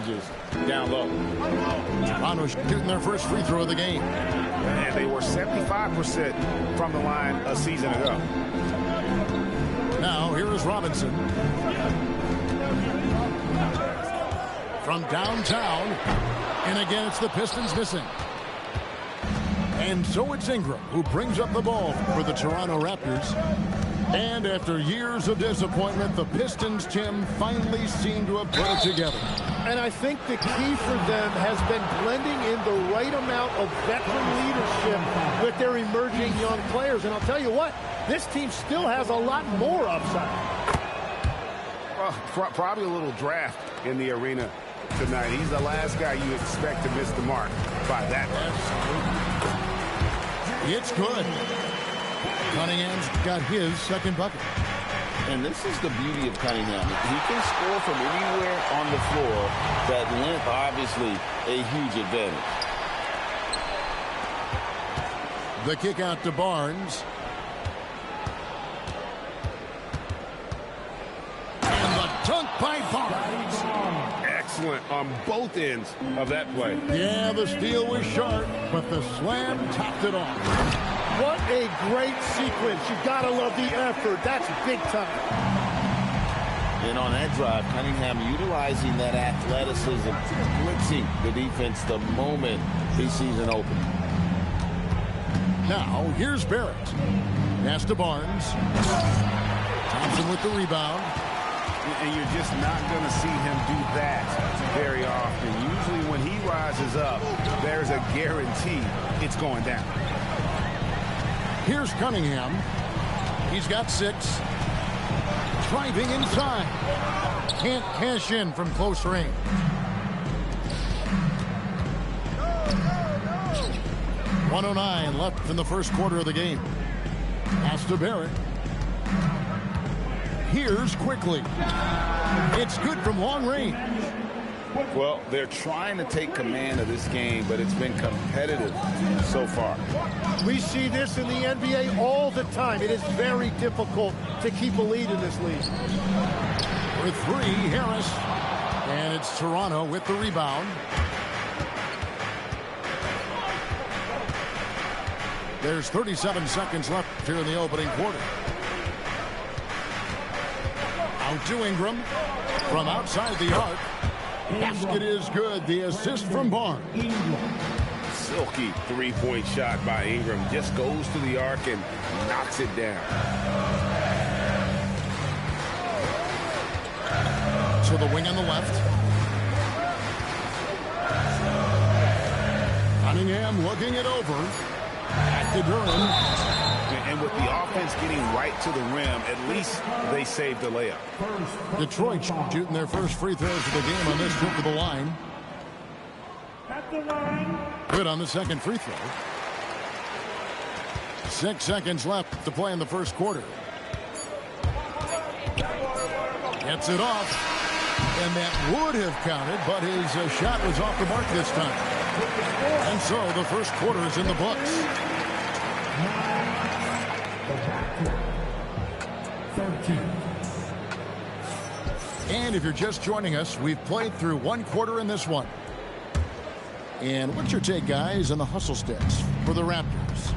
advantages down low. Toronto shooting their first free throw of the game. And they were 75% from the line a season ago. Now, here is Robinson. From downtown. And again, it's the Pistons missing. And so it's Ingram who brings up the ball for the Toronto Raptors. And after years of disappointment, the Pistons, Tim, finally seem to have put it together. And I think the key for them has been blending in the right amount of veteran leadership with their emerging young players. And I'll tell you what, this team still has a lot more upside. Well, probably a little draft in the arena tonight. He's the last guy you expect to miss the mark by that much. It's good. Cunningham's got his second bucket. And this is the beauty of Cunningham. He can score from anywhere on the floor. That length, obviously, a huge advantage. The kick out to Barnes. And the dunk by Barnes. Excellent on both ends of that play. Yeah, the steal was sharp, but the slam topped it off. What a great sequence. You gotta love the effort. That's big time. And on that drive, Cunningham utilizing that athleticism, blitzing the defense the moment he sees an opening. Now, here's Barrett. Pass to Barnes. Thompson with the rebound. And you're just not going to see him do that very often. Usually when he rises up, there's a guarantee it's going down. Here's Cunningham. He's got 6. Driving inside. Can't cash in from close range. .109 left in the first quarter of the game. Pass to Barrett. Here's Quickly. It's good from long range. Well, they're trying to take command of this game, but it's been competitive so far. We see this in the NBA all the time. It is very difficult to keep a lead in this league. For 3, Harris. And it's Toronto with the rebound. There's 37 seconds left here in the opening quarter. Out to Ingram. From outside the arc. Basket is good. The assist from Barnes. Silky three-point shot by Ingram. Just goes to the arc and knocks it down. To the wing on the left. Cunningham looking it over. At the Durham. And with the offense getting right to the rim, at least they saved the layup. Detroit shooting their first free throws of the game on this trip to the line. Good on the second free throw. 6 seconds left to play in the first quarter. Gets it off. And that would have counted, but his shot was off the mark this time. And so the first quarter is in the books. 13. And if you're just joining us, we've played through one quarter in this one. And what's your take, guys, on the hustle stats for the Raptors?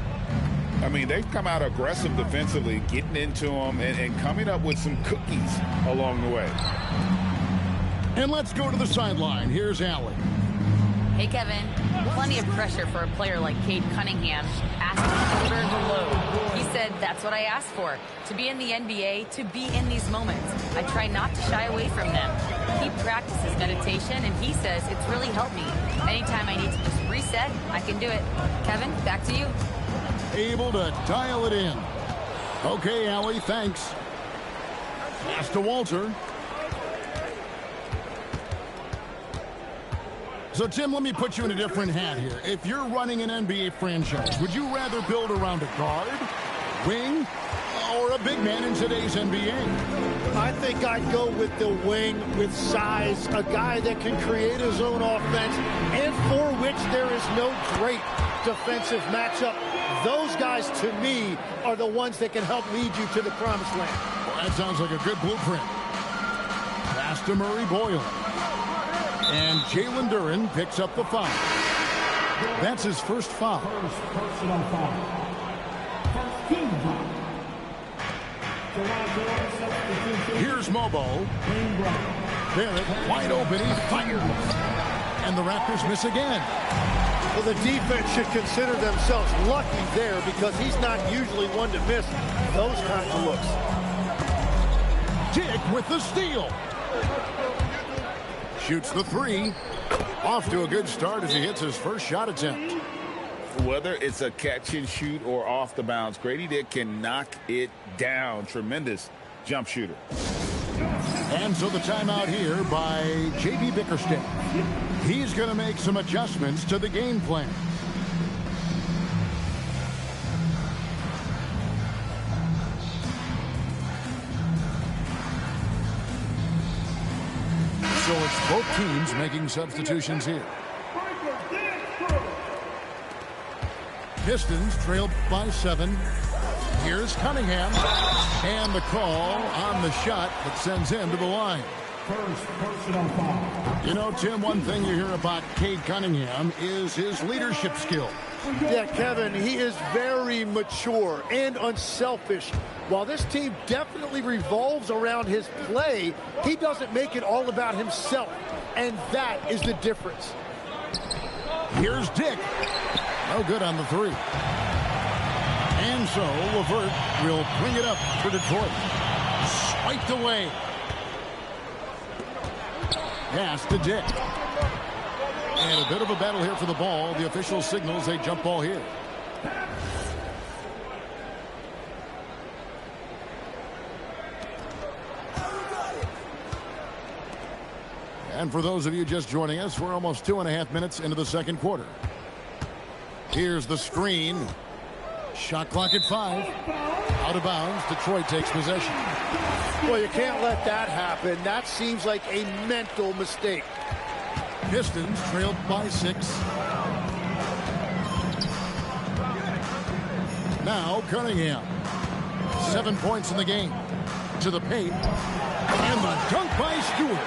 I mean, they've come out aggressive defensively, getting into them and coming up with some cookies along the way. And let's go to the sideline. Here's Allie. Hey, Kevin. Plenty of pressure for a player like Cade Cunningham, asking to shoulder the load. He said, that's what I asked for, to be in the NBA, to be in these moments. I try not to shy away from them. He practices meditation, and he says it's really helped me. Anytime I need to just reset, I can do it. Kevin, back to you. Able to dial it in. Okay, Allie, thanks. Pass to Walter. So, Tim, let me put you in a different hat here. If you're running an NBA franchise, would you rather build around a guard, wing, or a big man in today's NBA? I think I'd go with the wing with size, a guy that can create his own offense and for which there is no great defensive matchup. Those guys, to me, are the ones that can help lead you to the promised land. Well, that sounds like a good blueprint. Pass to Murray Boyle. And Jalen Duren picks up the foul. That's his first foul. First personal foul. First team foul. Here's Mobo. Barrett wide open. He fires. And the Raptors miss again. Well, the defense should consider themselves lucky there because he's not usually one to miss those kinds of looks. Dick with the steal. Shoots the three. Off to a good start as he hits his first shot attempt. Whether it's a catch and shoot or off the bounce, Grady Dick can knock it down. Tremendous jump shooter. And so the timeout here by J.B. Bickerstaff. He's going to make some adjustments to the game plan. So it's both teams making substitutions here. Pistons trailed by 7. Here's Cunningham. And the call on the shot that sends him to the line. First personal foul. You know, Tim, one thing you hear about Cade Cunningham is his leadership skill. Yeah, Kevin, he is very mature and unselfish. While this team definitely revolves around his play, he doesn't make it all about himself. And that is the difference. Here's Dick. No good on the three. And so LeVert will bring it up for Detroit. Swiped away. Pass to Dick. And a bit of a battle here for the ball. The official signals a jump ball here. And for those of you just joining us, we're almost 2.5 minutes into the second quarter. Here's the screen. Shot clock at 5. Out of bounds. Detroit takes possession. Well, you can't let that happen. That seems like a mental mistake. Pistons trailed by 6. Now Cunningham. 7 points in the game. To the paint. And the dunk by Stewart.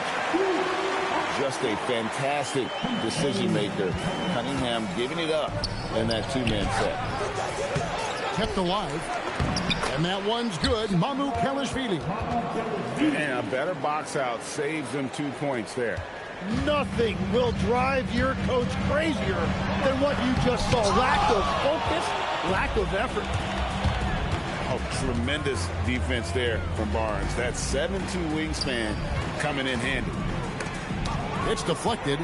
Just a fantastic decision maker. Cunningham giving it up in that two-man set. Kept alive. And that one's good. Mamu Kelishvili. And a better box out saves them 2 points there. Nothing will drive your coach crazier than what you just saw. Lack of focus, lack of effort. Oh, tremendous defense there from Barnes. That 7'2" wingspan coming in handy. It's deflected.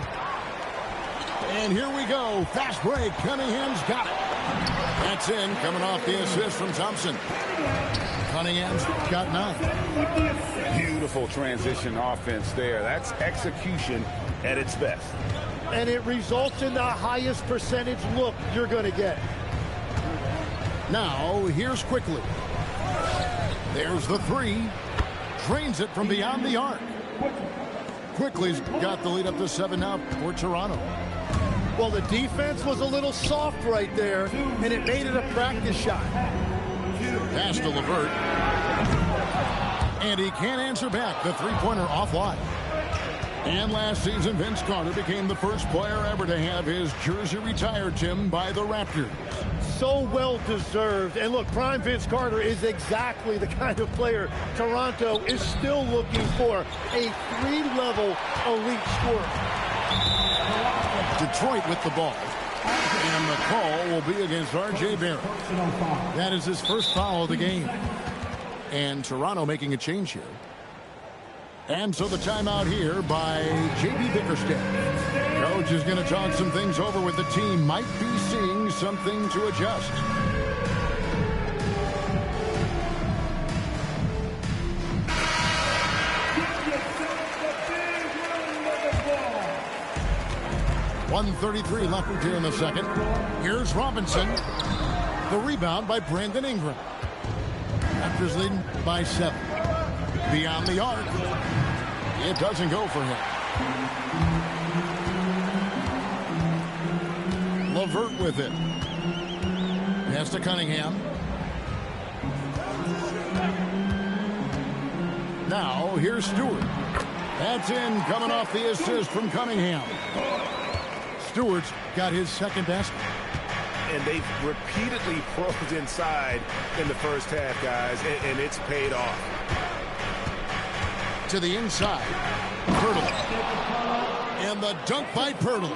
And here we go. Fast break. Cunningham's got it. That's in. Coming off the assist from Thompson. Cunningham's got 9. Beautiful transition offense there. That's execution at its best. And it results in the highest percentage look you're going to get. Now, here's Quickly. There's the 3. Drains it from beyond the arc. Quickly's got the lead up to 7 now for Toronto. Well, the defense was a little soft right there, and it made it a practice shot. Pass to LeVert. And he can't answer back. The three-pointer offline. And last season, Vince Carter became the first player ever to have his jersey retired, Tim, by the Raptors. So well deserved. And look, prime Vince Carter is exactly the kind of player Toronto is still looking for. A 3-level elite scorer. Detroit with the ball. And the call will be against R.J. Barrett. That is his first foul of the game. And Toronto making a change here. And so the timeout here by J.B. Bickerstaff. Coach is going to talk some things over with the team. Might be seeing something to adjust. .133 left here in the second. Here's Robinson. The rebound by Brandon Ingram. Raptors leading by 7. Beyond the arc. It doesn't go for him. LeVert with it. Pass to Cunningham. Now here's Stewart. That's in, coming off the assist from Cunningham. Stewart's got his second basket. And they've repeatedly probed inside in the first half, guys, and it's paid off. To the inside, Pirtle. And the dunk by Pirtle.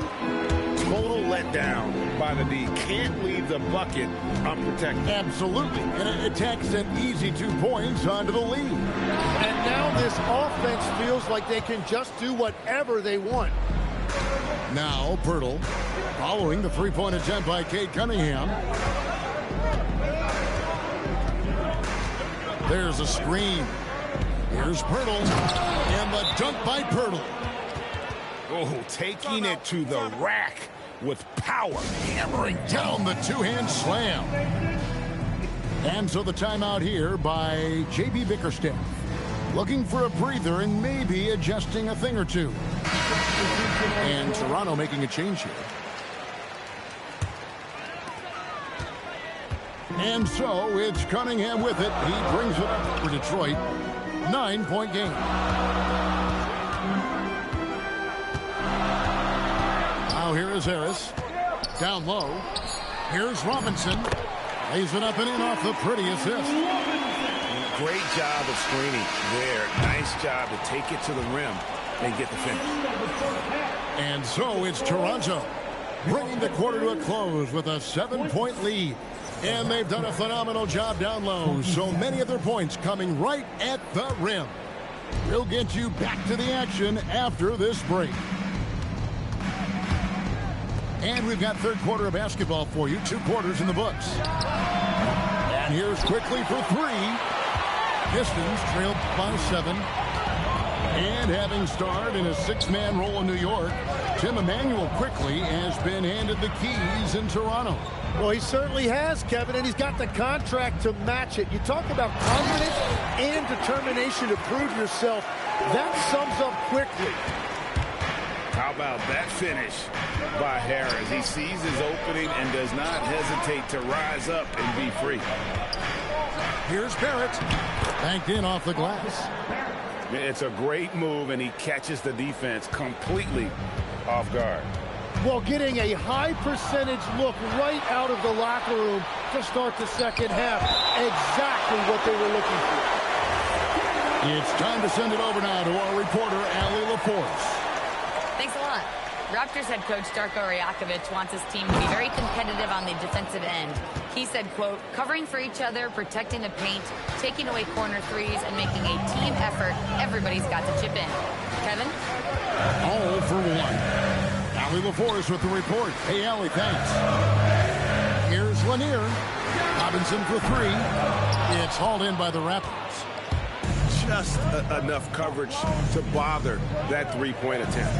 Total letdown by the D. Can't leave the bucket unprotected. Absolutely. And it attacks an easy 2 points onto the lead. And now this offense feels like they can just do whatever they want. Now Pirtle, following the three-point attempt by Cade Cunningham. There's a screen. Here's Pirtle. And the dunk by Pirtle. Oh, taking it to the rack with power. Hammering down the two-hand slam. And so the timeout here by J.B. Bickerstaff. Looking for a breather and maybe adjusting a thing or two. And Toronto making a change here. And so it's Cunningham with it. He brings it up for Detroit. 9-point game. Now here is Harris. Down low. Here's Robinson. Lays it up and in off the pretty assist. Great job of screening there. Nice job to take it to the rim and get the finish. And so it's Toronto bringing the quarter to a close with a 7-point lead. And they've done a phenomenal job down low. So many of their points coming right at the rim. We'll get you back to the action after this break. And we've got third quarter of basketball for you. 2 quarters in the books. And here's quickly for 3. Pistons trailed by 7. And having starred in a 6-man role in New York, Tim Emanuel quickly has been handed the keys in Toronto. Well, he certainly has, Kevin, and he's got the contract to match it. You talk about confidence and determination to prove yourself. That sums up quickly. How about that finish by Harris? He sees his opening and does not hesitate to rise up and be free. Here's Barrett. Banked in off the glass. It's a great move, and he catches the defense completely off guard. Well, getting a high percentage look right out of the locker room to start the second half. Exactly what they were looking for. It's time to send it over now to our reporter, Allie LaForce. Thanks a lot. Raptors head coach Darko Rajakovic wants his team to be very competitive on the defensive end. He said, quote, covering for each other, protecting the paint, taking away corner threes, and making a team effort. Everybody's got to chip in. Kevin? All for 1. Allie LaForce with the report. Hey, Allie, thanks. Here's Lanier. Robinson for 3. It's hauled in by the Raptors. Just enough coverage to bother that three-point attempt.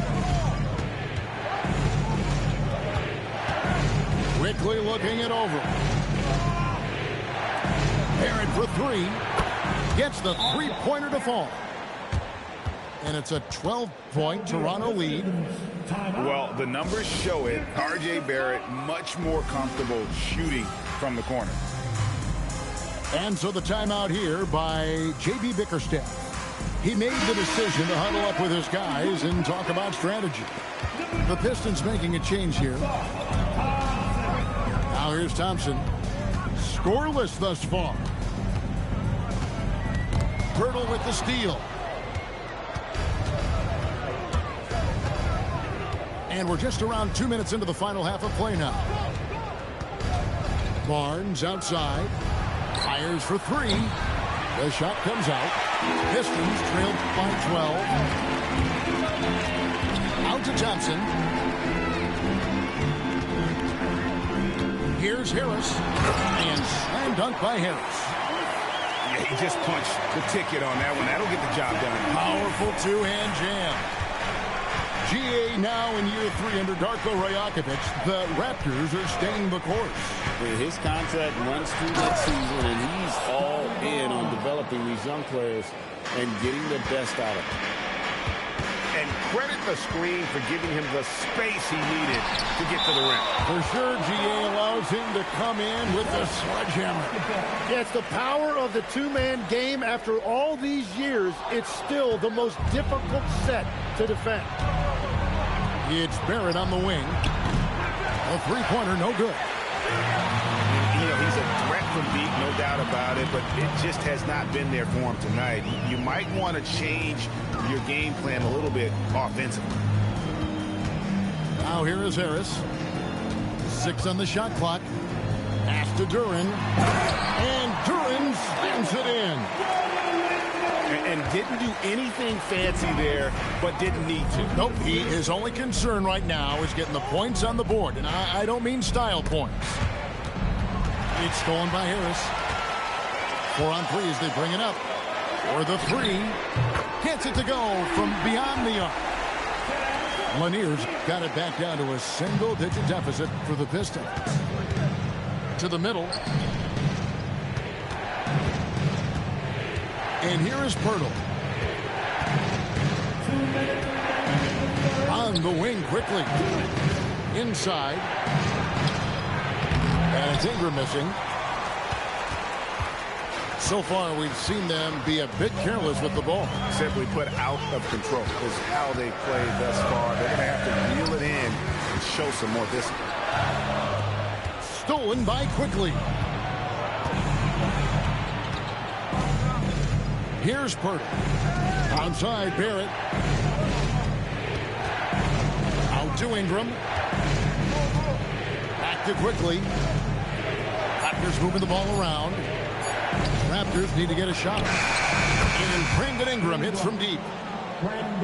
Quickly looking it over. Barrett for 3. Gets the three-pointer to fall. And it's a 12-point Toronto lead. Well, the numbers show it. R.J. Barrett much more comfortable shooting from the corner. And so the timeout here by J.B. Bickerstaff. He made the decision to huddle up with his guys and talk about strategy. The Pistons making a change here. Now here's Thompson. Scoreless thus far. Pirtle with the steal. And we're just around 2 minutes into the final half of play now. Barnes outside. Fires for 3. The shot comes out. Pistons trailed by 12. Out to Thompson. Here's Harris. And slam dunk by Harris. Yeah, he just punched the ticket on that one. That'll get the job done. Powerful two-hand jam. GA now in year 3 under Darko Rajakovic. The Raptors are staying the course. His contract runs through that season, and he's all in on developing these young players and getting the best out of them. And credit the screen for giving him the space he needed to get to the rim. For sure, GA allows him to come in with the sledgehammer. Yeah, it's the power of the two-man game. After all these years, it's still the most difficult set to defend. It's Barrett on the wing. A three-pointer, no good. You know, he's a threat from deep, no doubt about it, but it just has not been there for him tonight. You might want to change your game plan a little bit offensively. Now here is Harris. 6 on the shot clock. Pass to Duran. And Duran spins it in. And didn't do anything fancy there, but didn't need to. Nope, his only concern right now is getting the points on the board. And I don't mean style points. It's stolen by Harris. 4 on 3 as they bring it up. For the 3. Gets it to go from beyond the arc. Lanier's got it back down to a single-digit deficit for the Pistons. To the middle. And here is Pirtle. On the wing quickly. Inside. And it's Ingram missing. So far, we've seen them be a bit careless with the ball. Simply put out of control is how they played thus far. They're going to have to reel it in and show some more discipline. Stolen by Quickly. Here's Pirtle. Outside, Barrett. Out to Ingram. Back to Quickly. Raptors moving the ball around. Raptors need to get a shot. And Brandon Ingram hits from deep.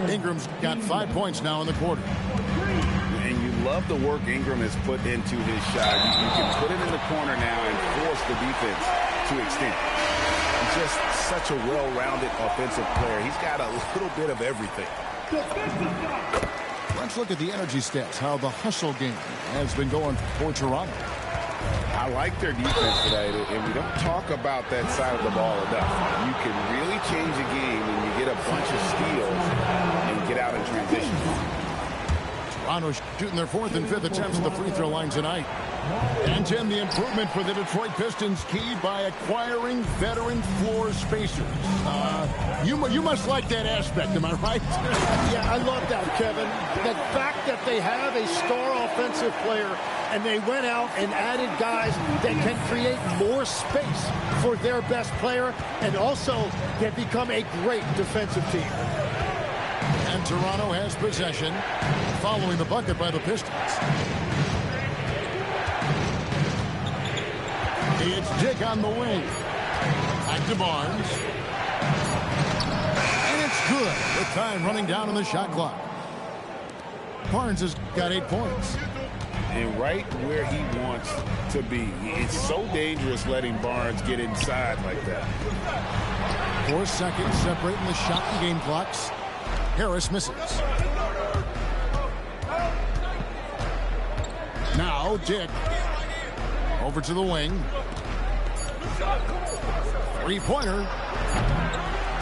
Ingram's got 5 points now in the quarter. And you love the work Ingram has put into his shot. You can put it in the corner now and force the defense to extend. He's just such a well-rounded offensive player. He's got a little bit of everything. Let's look at the energy stats, how the hustle game has been going for Toronto. I like their defense tonight, and we don't talk about that side of the ball enough. You can really change a game when you get a bunch of steals and get out in transition. Toronto shooting their 4th and 5th attempts at the free throw line tonight. And Tim, the improvement for the Detroit Pistons keyed by acquiring veteran floor spacers. You must like that aspect, am I right? Yeah, I love that, Kevin. The fact that they have a star offensive player and they went out and added guys that can create more space for their best player, and also they've become a great defensive team. And Toronto has possession following the bucket by the Pistons. It's Dick on the wing. Back to Barnes. And it's good with time running down on the shot clock. Barnes has got 8 points. And right where he wants to be. It's so dangerous letting Barnes get inside like that. 4 seconds separating the shot and game clocks. Harris misses. Now Dick. Over to the wing. 3-pointer.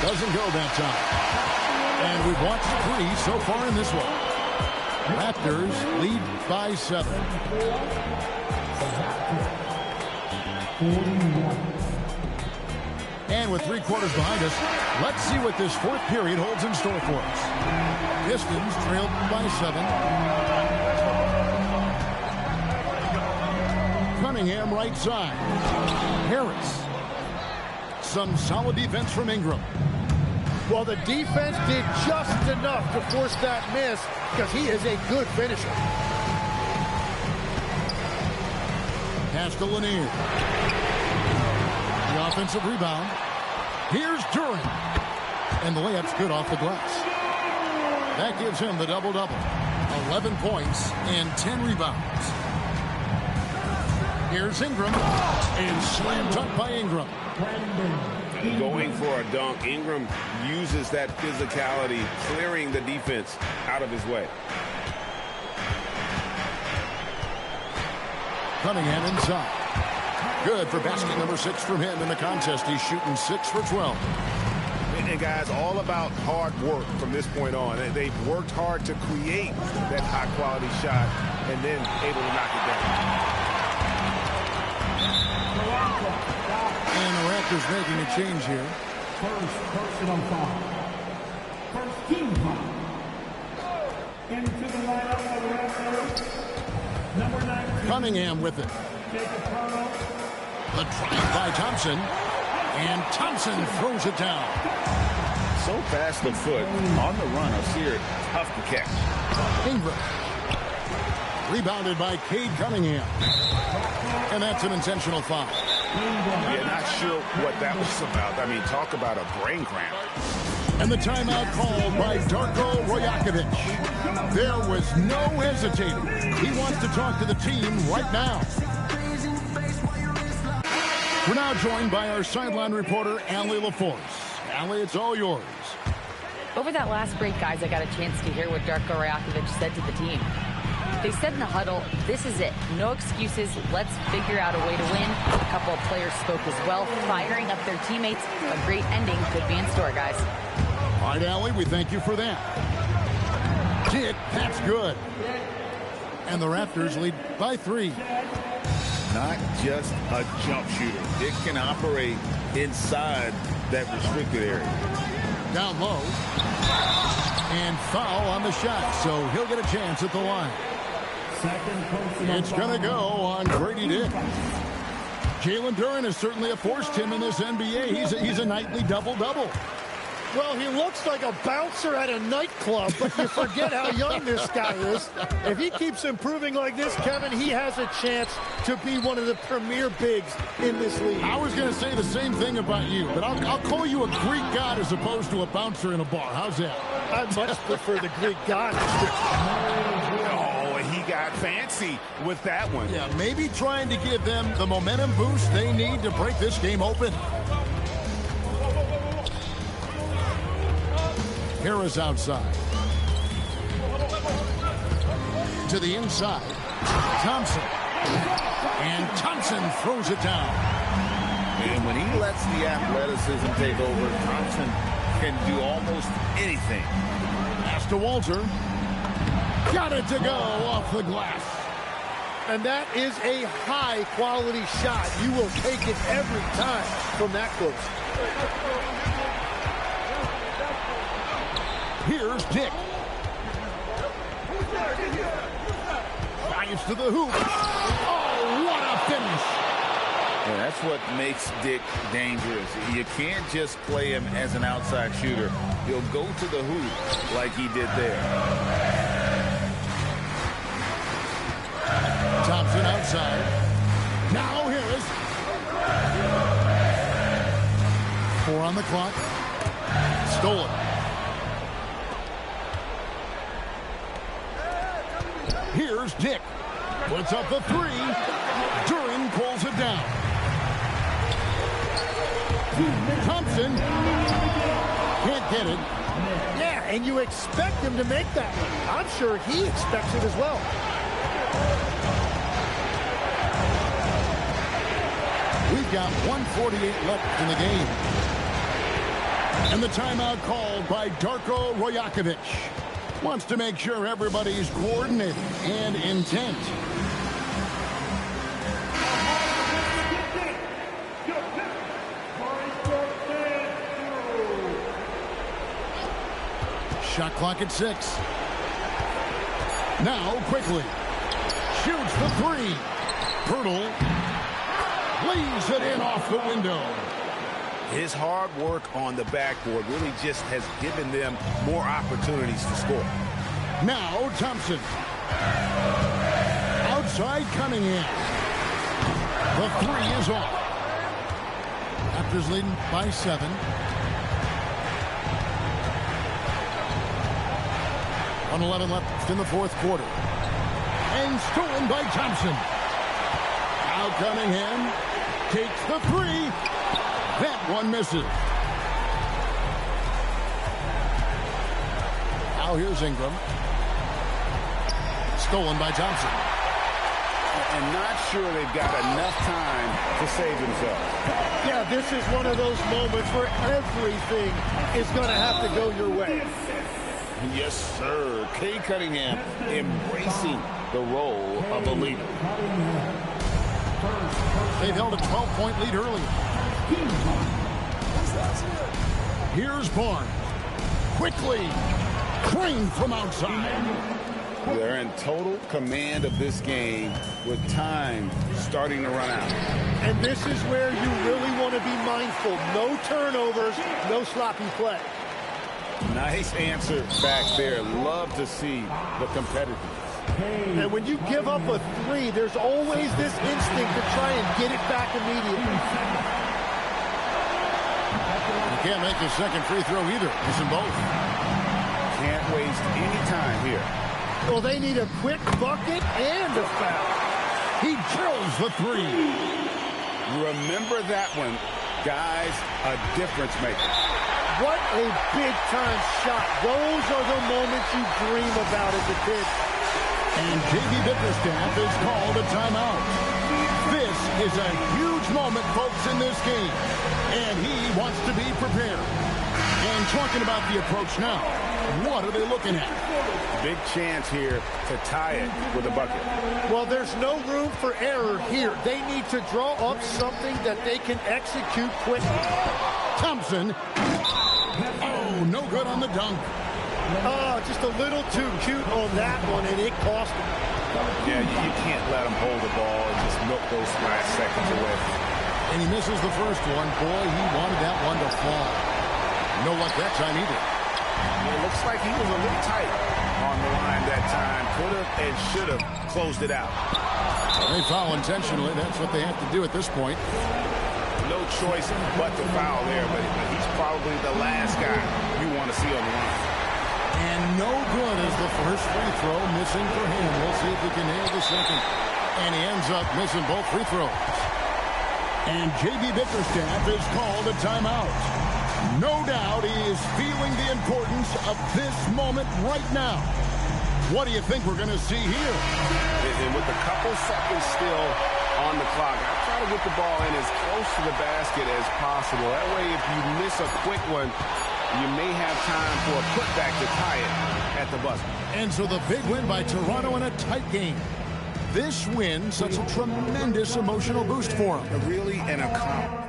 Doesn't go that time. And we've watched 3 so far in this one. Raptors lead by 7. And with 3 quarters behind us, let's see what this 4th period holds in store for us. Pistons trailed by 7. Cunningham right side. Harris. Some solid defense from Ingram. Well, the defense did just enough to force that miss because he is a good finisher. Pass to Lanier. The offensive rebound. Here's Duran. And the layup's good off the glass. That gives him the double-double. 11 points and 10 rebounds. Here's Ingram. And slam dunk by Ingram. Going for a dunk. Ingram uses that physicality, clearing the defense out of his way. Cunningham inside. Good for basket number 6 from him in the contest. He's shooting 6 for 12. Again, guys, all about hard work from this point on. They've worked hard to create that high-quality shot and then able to knock it down. And the Raptors making a change here. First personal foul. First team foul. Into the lineup of the Raptors. Number 9. Cunningham with it. The drive by Thompson. And Thompson throws it down. So fast the foot on the run. Amir, tough to catch. Ingram. Rebounded by Cade Cunningham. And that's an intentional foul. Yeah, not sure what that was about. I mean, talk about a brain cramp. And the timeout called by Darko Rajakovic. There was no hesitating. He wants to talk to the team right now. We're now joined by our sideline reporter, Allie LaForce. Allie, it's all yours. Over that last break, guys, I got a chance to hear what Darko Rajakovic said to the team. They said in the huddle, this is it. No excuses. Let's figure out a way to win. A couple of players spoke as well, firing up their teammates. A great ending could be in store, guys. All right, Allie, we thank you for that. Dick, that's good. And the Raptors lead by 3. Not just a jump shooter. It can operate inside that restricted area. Down low. And foul on the shot, so he'll get a chance at the line. It's going to go on Grady Dick. Jalen Duren has certainly forced him in this NBA. He's a nightly double-double. Well, he looks like a bouncer at a nightclub, but you forget how young this guy is. If he keeps improving like this, Kevin, he has a chance to be one of the premier bigs in this league. I was going to say the same thing about you, but I'll call you a Greek god as opposed to a bouncer in a bar. How's that? I much prefer the Greek god. Oh, he got fancy with that one. Yeah, maybe trying to give them the momentum boost they need to break this game open. Harris outside. To the inside. Thompson. And Thompson throws it down. And when he lets the athleticism take over, Thompson can do almost anything. Pass to Walter. Got it to go off the glass. And that is a high-quality shot. You will take it every time from that close. Here's Dick. Drives to the hoop. Oh, what a finish. Yeah, that's what makes Dick dangerous. You can't just play him as an outside shooter. He'll go to the hoop like he did there. Thompson outside. Now Harris. 4 on the clock. Stolen. Here's Dick. Puts up the 3. Duren pulls it down. Thompson can't get it. Yeah, and you expect him to make that one. I'm sure he expects it as well. We've got 1:48 left in the game. And the timeout called by Darko Rajakovic. Wants to make sure everybody's coordinated and intent. Shot clock at 6. Now quickly. Shoots the 3. Pirtle lays it in off the window. His hard work on the backboard really just has given them more opportunities to score. Now Thompson. Outside Cunningham. The 3 is off. Raptors leading by 7. 1:11 left in the 4th quarter. And stolen by Thompson. Now Cunningham takes the 3. That one misses. Now here's Ingram. Stolen by Thompson. and not sure they've got enough time to save themselves. Yeah, this is one of those moments where everything is going to have to go your way. Yes, sir. Cade Cunningham embracing the role of a leader. They've held a 12-point lead earlier. Here's Barnes. Quickly, Crane from outside. They're in total command of this game with time starting to run out. And this is where you really want to be mindful. No turnovers, no sloppy play. Nice answer back there. Love to see the competitiveness. And when you give up a three, there's always this instinct to try and get it back immediately. You can't make the second free throw either. Missing both. Can't waste any time here. Well, they need a quick bucket and a foul. He drills the three. Remember that one, guys, a difference maker. What a big-time shot. Those are the moments you dream about as a kid. And J.B. Bickerstaff is called a timeout. This is a huge moment, folks, in this game. And he wants to be prepared. And talking about the approach now, what are they looking at? Big chance here to tie it with a bucket. Well, there's no room for error here. They need to draw up something that they can execute quickly. Thompson. Oh, no good on the dunk. Oh, just a little too cute on that one, and it cost him. Yeah, you can't let him hold the ball and just milk those last seconds away. And he misses the first one. Boy, he wanted that one to fall. No luck that time either. It looks like he was a little tight on the line that time. Could have and should have closed it out. They foul intentionally. That's what they have to do at this point. No choice but to foul there, but he's probably the last guy you want to see on the line. And no good as the first free throw missing for him. We'll see if he can nail the second. And he ends up missing both free throws. And J.B. Bickerstaff is called a timeout. No doubt he is feeling the importance of this moment right now. What do you think we're going to see here? And with a couple seconds still on the clock, I try to get the ball in as close to the basket as possible. That way, if you miss a quick one, you may have time for a putback to tie it at the buzzer. And so the big win by Toronto in a tight game. This win sets a tremendous emotional boost for them. Really an accomplishment.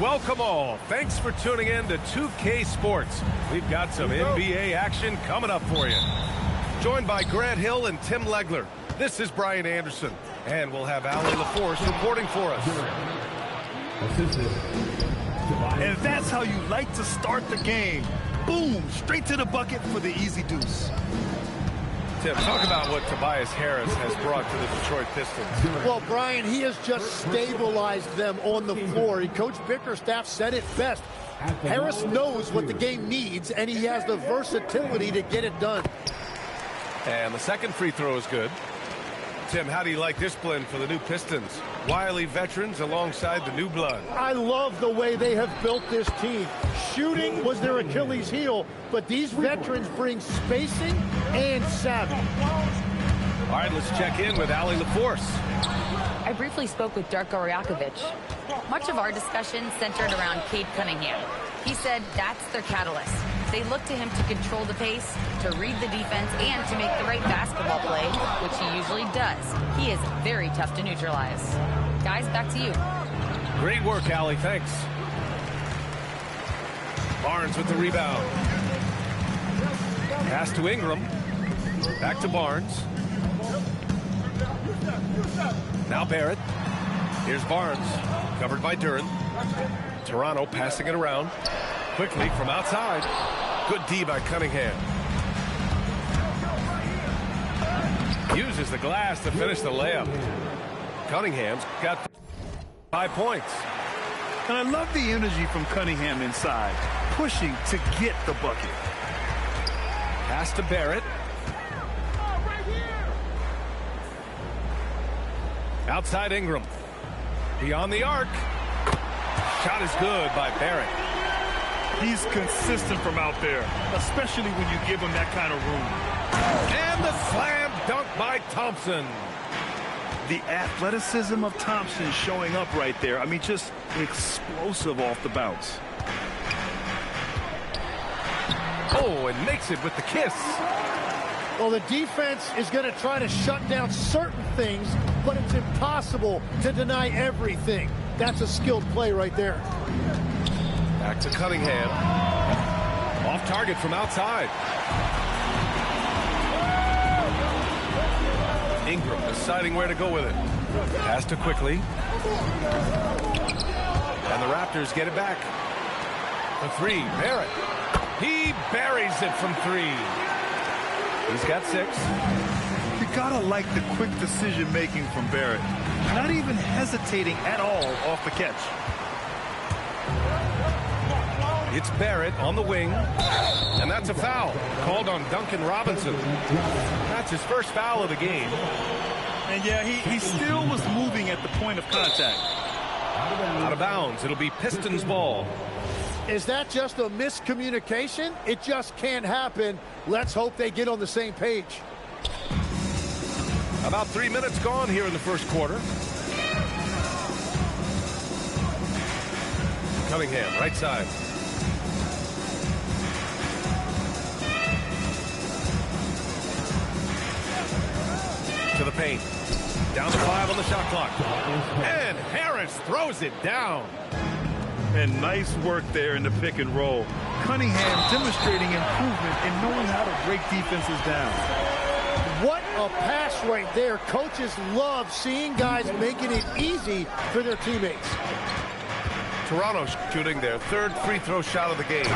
Welcome all. Thanks for tuning in to 2K Sports. We've got some NBA action coming up for you. Joined by Grant Hill and Tim Legler. This is Brian Anderson. And we'll have Allie LaForce reporting for us. And that's how you like to start the game. Boom, straight to the bucket for the easy deuce. Tim, talk about what Tobias Harris has brought to the Detroit Pistons. Well, Brian, he has just stabilized them on the floor. Coach Bickerstaff said it best. Harris knows what the game needs, and he has the versatility to get it done. And the second free throw is good. Tim, how do you like this blend for the new Pistons? Wily veterans alongside the new blood. I love the way they have built this team. Shooting was their Achilles heel, but these veterans bring spacing and savvy. All right, let's check in with Allie LaForce. I briefly spoke with Darko Rajakovic. Much of our discussion centered around Cade Cunningham. He said that's their catalyst. They look to him to control the pace, to read the defense, and to make the right basketball play, which he usually does. He is very tough to neutralize. Guys, back to you. Great work, Allie. Thanks. Barnes with the rebound. Pass to Ingram. Back to Barnes. Now Barrett. Here's Barnes. Covered by Duren. Toronto passing it around. Quickly from outside. Good D by Cunningham. Uses the glass to finish the layup. Cunningham's got 5 points. And I love the energy from Cunningham inside, pushing to get the bucket. Pass to Barrett. Outside Ingram. Beyond the arc. Shot is good by Barrett. He's consistent from out there, especially when you give him that kind of room. And the slam dunk by Thompson. The athleticism of Thompson showing up right there. I mean, just explosive off the bounce. Oh, and makes it with the kiss. Well, the defense is going to try to shut down certain things, but it's impossible to deny everything. That's a skilled play right there. Back to Cunningham. Off target from outside. Ingram deciding where to go with it. Pass to Quickly. And the Raptors get it back. The three, Barrett. He buries it from 3. He's got 6. You gotta like the quick decision making from Barrett. Not even hesitating at all off the catch. It's Barrett on the wing. And that's a foul called on Duncan Robinson. That's his first foul of the game. And yeah, he still was moving at the point of contact. Out of bounds. It'll be Pistons ball. Is that just a miscommunication? It just can't happen. Let's hope they get on the same page. About 3 minutes gone here in the first quarter. Cunningham, right side. To the paint. Down to 5 on the shot clock. And Harris throws it down. And nice work there in the pick and roll. Cunningham demonstrating improvement in knowing how to break defenses down. What a pass right there. Coaches love seeing guys making it easy for their teammates. Toronto shooting their 3rd free throw shot of the game.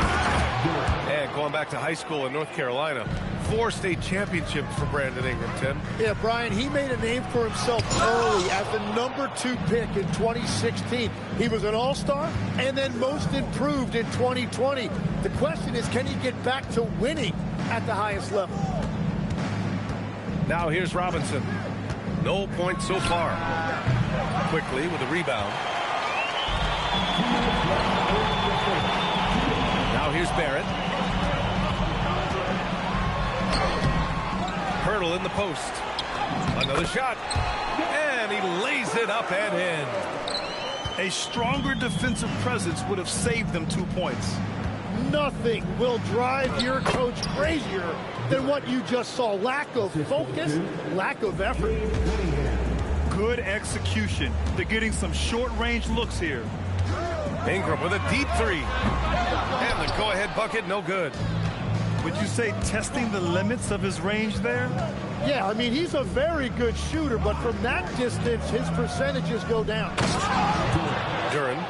And going back to high school in North Carolina, 4 state championships for Brandon Ingram, Tim. Yeah, Brian, he made a name for himself early as the #2 pick in 2016. He was an all-star and then most improved in 2020. The question is, can he get back to winning at the highest level? Now here's Robinson. No points so far. Quickly with a rebound. Now here's Barrett. Hurdle in the post. Another shot. And he lays it up and in. A stronger defensive presence would have saved them 2 points. Nothing will drive your coach crazier than what you just saw. Lack of focus, lack of effort. Good execution. They're getting some short-range looks here. Ingram with a deep 3. And the go-ahead bucket, no good. Would you say testing the limits of his range there? Yeah, I mean, he's a very good shooter, but from that distance, his percentages go down. Duren.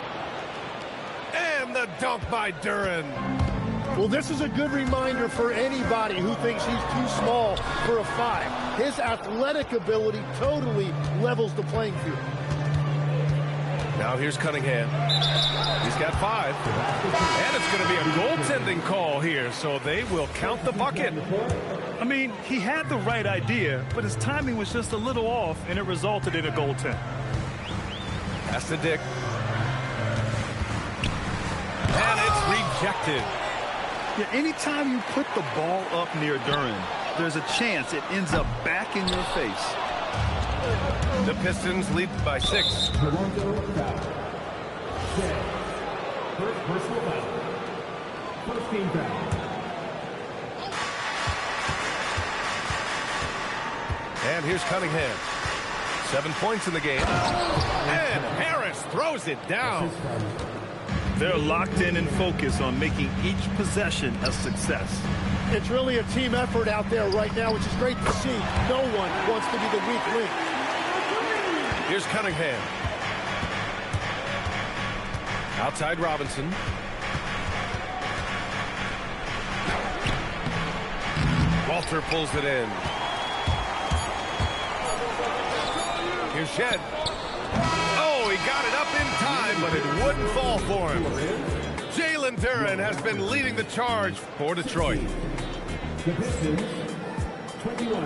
And the dunk by Duren. Well, this is a good reminder for anybody who thinks he's too small for a 5. His athletic ability totally levels the playing field. Now here's Cunningham. He's got 5. And it's going to be a goaltending call here, so they will count the bucket. I mean, he had the right idea, but his timing was just a little off, and it resulted in a goaltend. Pass to Dick. And it's rejected. Yeah, anytime you put the ball up near Duren, there's a chance it ends up back in your face. The Pistons lead by 6. Toronto foul. First personal foul. First team foul. And here's Cunningham. 7 points in the game. And Harris throws it down. They're locked in and focused on making each possession a success. It's really a team effort out there right now, which is great to see. No one wants to be the weak link. Here's Cunningham. Outside Robinson. Walter pulls it in. Here's Shed. Oh, he got it up in time, but it wouldn't fall for him. Jalen Duren has been leading the charge for Detroit. The Pistons, 21.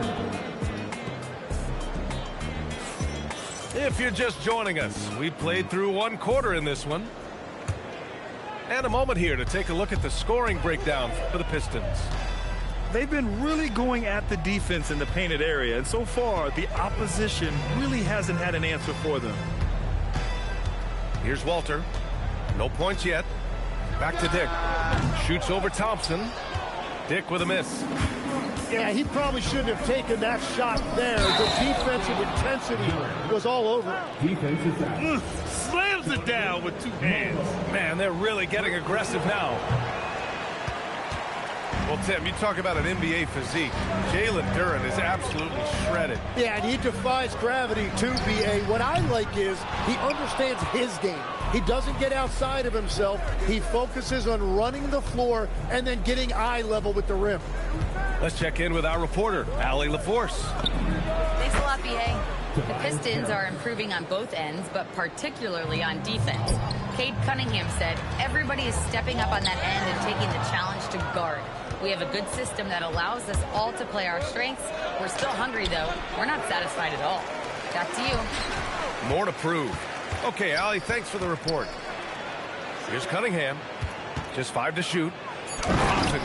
If you're just joining us, we played through 1 quarter in this one. And a moment here to take a look at the scoring breakdown for the Pistons. They've been really going at the defense in the painted area, and so far, the opposition really hasn't had an answer for them. Here's Walter. No points yet. Back to Dick. Shoots over Thompson. Dick with a miss. Yeah, he probably shouldn't have taken that shot there. The defensive intensity was all over. Defense is out. Slams it down with 2 hands. Man, they're really getting aggressive now. Well, Tim, you talk about an NBA physique. Jalen Duren is absolutely shredded. Yeah, and he defies gravity too, B.A. What I like is he understands his game. He doesn't get outside of himself. He focuses on running the floor and then getting eye level with the rim. Let's check in with our reporter, Allie LaForce. Thanks a lot, B.A. The Pistons are improving on both ends, but particularly on defense. Cade Cunningham said, everybody is stepping up on that end and taking the challenge to guard. We have a good system that allows us all to play our strengths. We're still hungry, though. We're not satisfied at all. Back to you. More to prove. Okay, Allie, thanks for the report. Here's Cunningham. Just 5 to shoot. Thompson